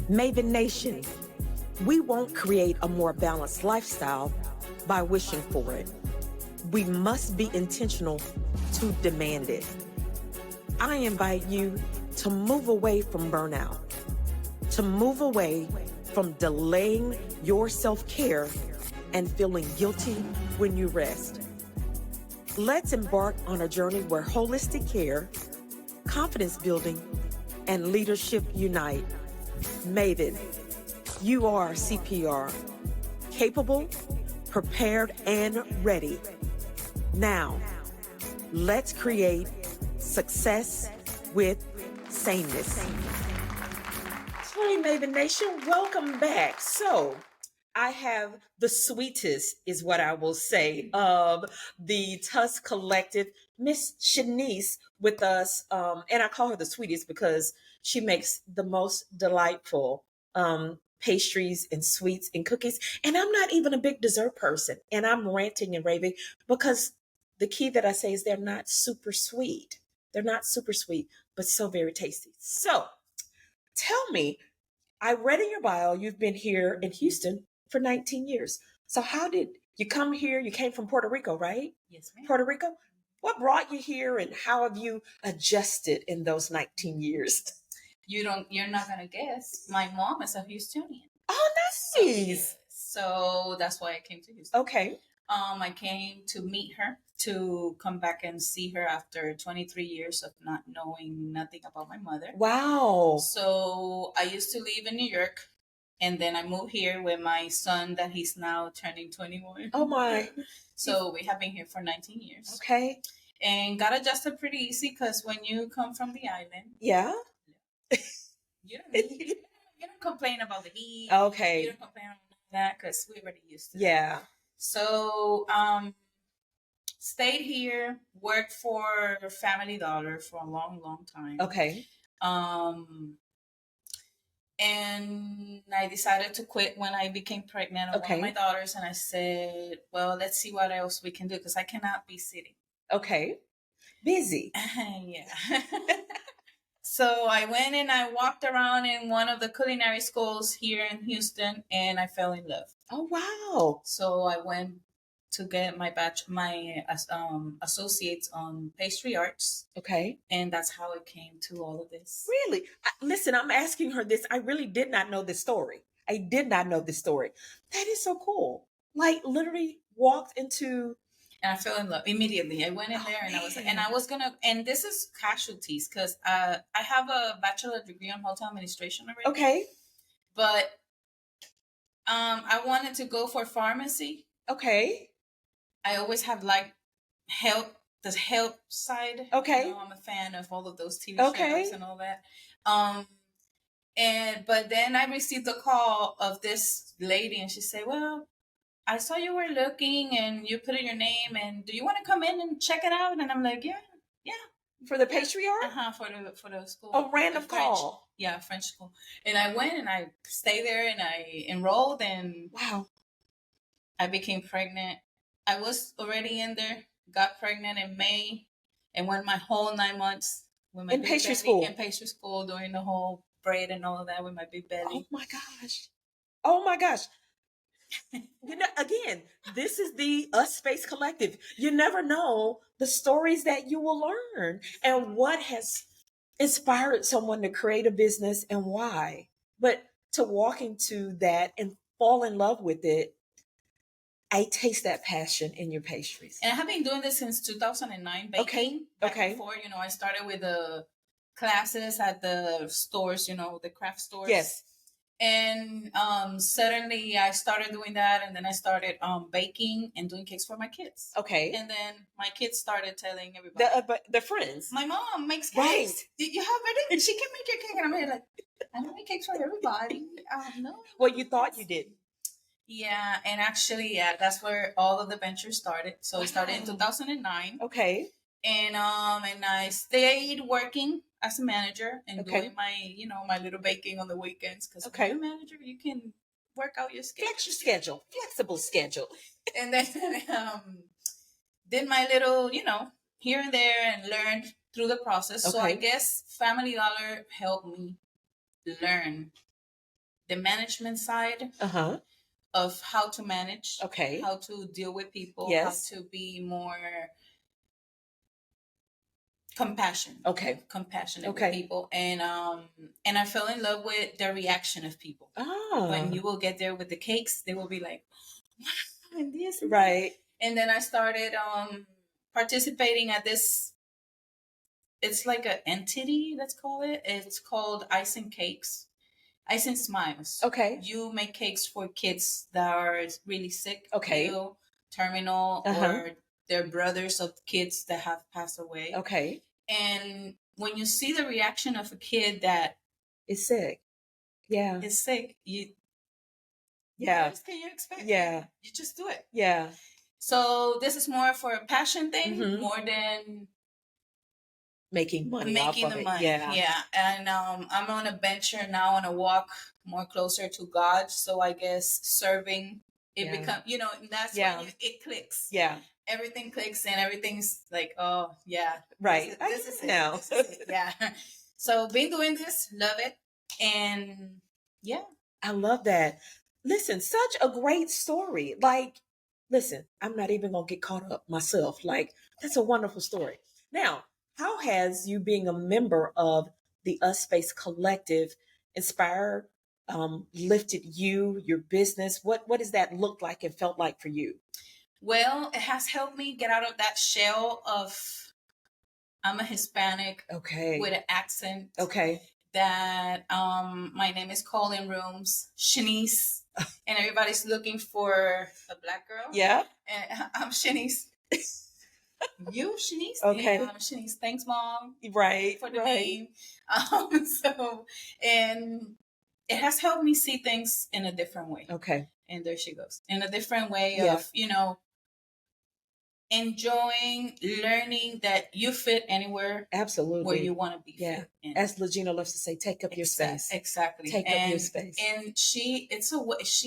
Maven Nation, we won't create a more balanced lifestyle by wishing for it. We must be intentional to demand it. I invite you to move away from burnout, to move away from delaying your self-care and feeling guilty when you rest. Let's embark on a journey where holistic care, confidence building, and leadership unite. Maven, you are CPR, capable, prepared, and ready. Now, let's create success with sameness. Hey, Maven Nation, welcome back. So, I have the sweetest, is what I will say, of the Tusk Collective, Miss Shanise, with us. And I call her the sweetest because she makes the most delightful pastries and sweets and cookies. And I'm not even a big dessert person. And I'm ranting and raving because the key that I say is they're not super sweet. They're not super sweet, but so very tasty. So tell me, I read in your bio you've been here in Houston for 19 years. So how did you come here? You came from Puerto Rico, right? Yes, ma'am. Puerto Rico? What brought you here and how have you adjusted in those 19 years? You're not gonna guess. My mom is a Houstonian. Oh, nice. So that's why I came to Houston. Okay. I came to meet her, to come back and see her after 23 years of not knowing nothing about my mother. Wow. So I used to live in New York, and then I moved here with my son that he's now turning 21. Oh my. So we have been here for 19 years. Okay. And got adjusted pretty easy because when you come from the island, yeah, you don't complain about the heat. Okay. You don't complain about that because we already used to. Yeah. So stayed here, worked for Family Dollar for a long, long time. Okay. And I decided to quit when I became pregnant with one of my daughters, and I said, well, let's see what else we can do because I cannot be sitting. Okay. Busy. Yeah. So I went and I walked around in one of the culinary schools here in Houston, and I fell in love. Oh, wow. So I went to get my associates on pastry arts. Okay. And that's how it came to all of this. Really? Listen, I'm asking her this. I really did not know this story. I did not know this story. That is so cool. Like literally walked into... And I fell in love immediately. I went in there and I was gonna, and this is casualties because I have a bachelor degree on hotel administration already. Okay. But I wanted to go for pharmacy. Okay. I always have liked the health side. Okay. You know, I'm a fan of all of those TV shows and all that. But then I received a call of this lady, and she said, well, I saw you were looking and you put in your name, and do you want to come in and check it out? And I'm like, yeah. For the pastry art? For the school. A random call. Yeah, French school. And I went and I stayed there and I enrolled, and wow, I became pregnant. I was already in there, got pregnant in May, and went my whole 9 months with my in pastry school. In pastry school, doing the whole braid and all of that with my big belly. Oh my gosh. Oh my gosh. You know, again, this is the Us Space Collective. You never know the stories that you will learn and what has inspired someone to create a business and why. But to walk into that and fall in love with it, I taste that passion in your pastries. And I have been doing this since 2009, baking. Okay. Before, I started with the classes at the stores, the craft stores. Yes. And suddenly I started doing that, and then I started baking and doing cakes for my kids. Okay. And then my kids started telling everybody. But their friends. My mom makes cakes. Right. Did you have it? And she can make your cake. And I'm like, I don't make cakes for everybody. No. Well, you thought you did. Yeah, and actually, that's where all of the ventures started. So it started in 2009. Okay. And I stayed working as a manager and doing my, my little baking on the weekends. Because when you're a manager, you can work out your schedule. Flex your schedule. Flexible schedule. And then did my little, here and there, and learned through the process. So I guess Family Dollar helped me learn the management side of how to manage, how to deal with people, how to be more compassionate with people, and I fell in love with the reaction of people. When you will get there with the cakes, they will be like, wow, and this and that. And then I started participating at this, it's like an entity, let's call it. It's called Ice and Cakes. Ice and Smiles. You make cakes for kids that are really sick, ill, terminal, or they're brothers of kids that have passed away. And when you see the reaction of a kid that is sick, you what else can you expect? You just do it. So this is more for a passion thing, more than making money. And I'm on a venture now, on a walk more closer to God. So I guess serving, it becomes, that's when it clicks. Everything clicks and everything's like, oh yeah, this is it now. So been doing this, love it, and I love that. Listen, such a great story. Like, listen, I'm not even gonna get caught up myself. Like, that's a wonderful story. Now, how has you being a member of the Us Space Collective inspired, lifted you, your business? What does that look like and felt like for you? Well, it has helped me get out of that shell of I'm a Hispanic with an accent. That my name is called in rooms Shanise, and everybody's looking for a Black girl. And I'm Shanise. You Shanise? Yeah, I'm Shanise. Thanks, Mom. For the name. So, and it has helped me see things in a different way. And there she goes. In a different way of, enjoying, learning that you fit anywhere. Absolutely. Where you want to be fit. As Legina loves to say, take up your space. Exactly. Take up your space. And she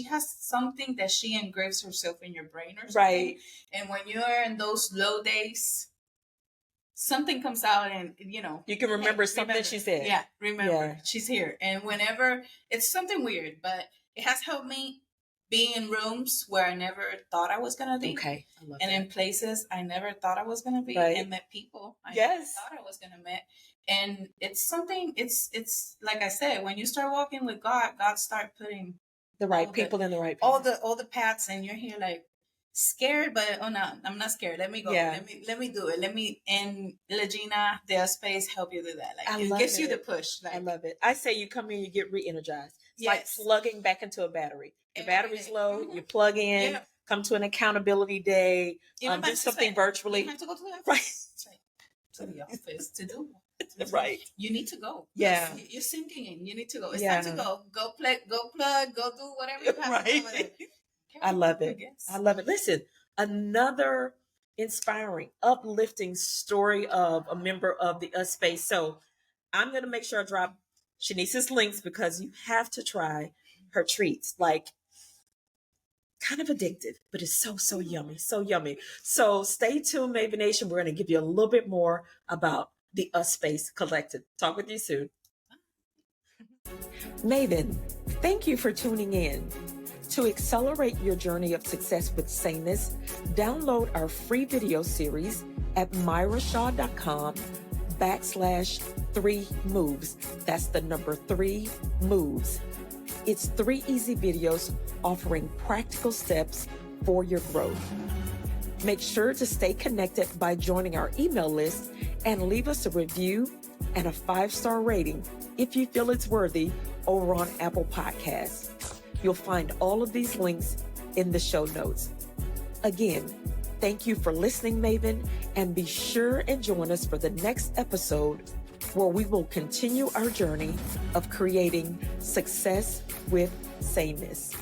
has something that she engraves herself in your brain or something. And when you're in those low days, something comes out and, you can remember something she said. Remember. She's here. And whenever, it's something weird, but it has helped me being in rooms where I never thought I was going to be. I love and that. In places I never thought I was going to be. And met people I never thought I was going to meet. And it's something, it's like I said, when you start walking with God, God start putting the right people in the right place. All the paths, and you're here like scared, but oh no, I'm not scared. Let me go. Let me do it. And Legina, their space help you do that. Like it gives you the push. Like, I love it. I say you come in, you get re-energized. It's like plugging back into a battery. The battery's low, you plug in, come to an accountability day, do something virtually. You have to go to the office. To the office to do. You need to go. You're sinking in. You need to go. It's time to go. Go plug, go do whatever you have to do with it. I love it. I love it. Listen, another inspiring, uplifting story of a member of the Us Space. So I'm going to make sure I drop Shanice's links because you have to try her treats. Like, kind of addictive, but it's so yummy, so yummy. So stay tuned, Maven Nation. We're going to give you a little bit more about the Us Space Collective. Talk with you soon. Maven, thank you for tuning in. To accelerate your journey of success with saneness, download our free video series at myrashaw.com/3moves. That's the number 3 moves. It's 3 easy videos offering practical steps for your growth. Make sure to stay connected by joining our email list and leave us a review and a 5-star rating if you feel it's worthy over on Apple Podcasts. You'll find all of these links in the show notes. Again, thank you for listening, Maven, and be sure and join us for the next episode where we will continue our journey of creating success with saneness.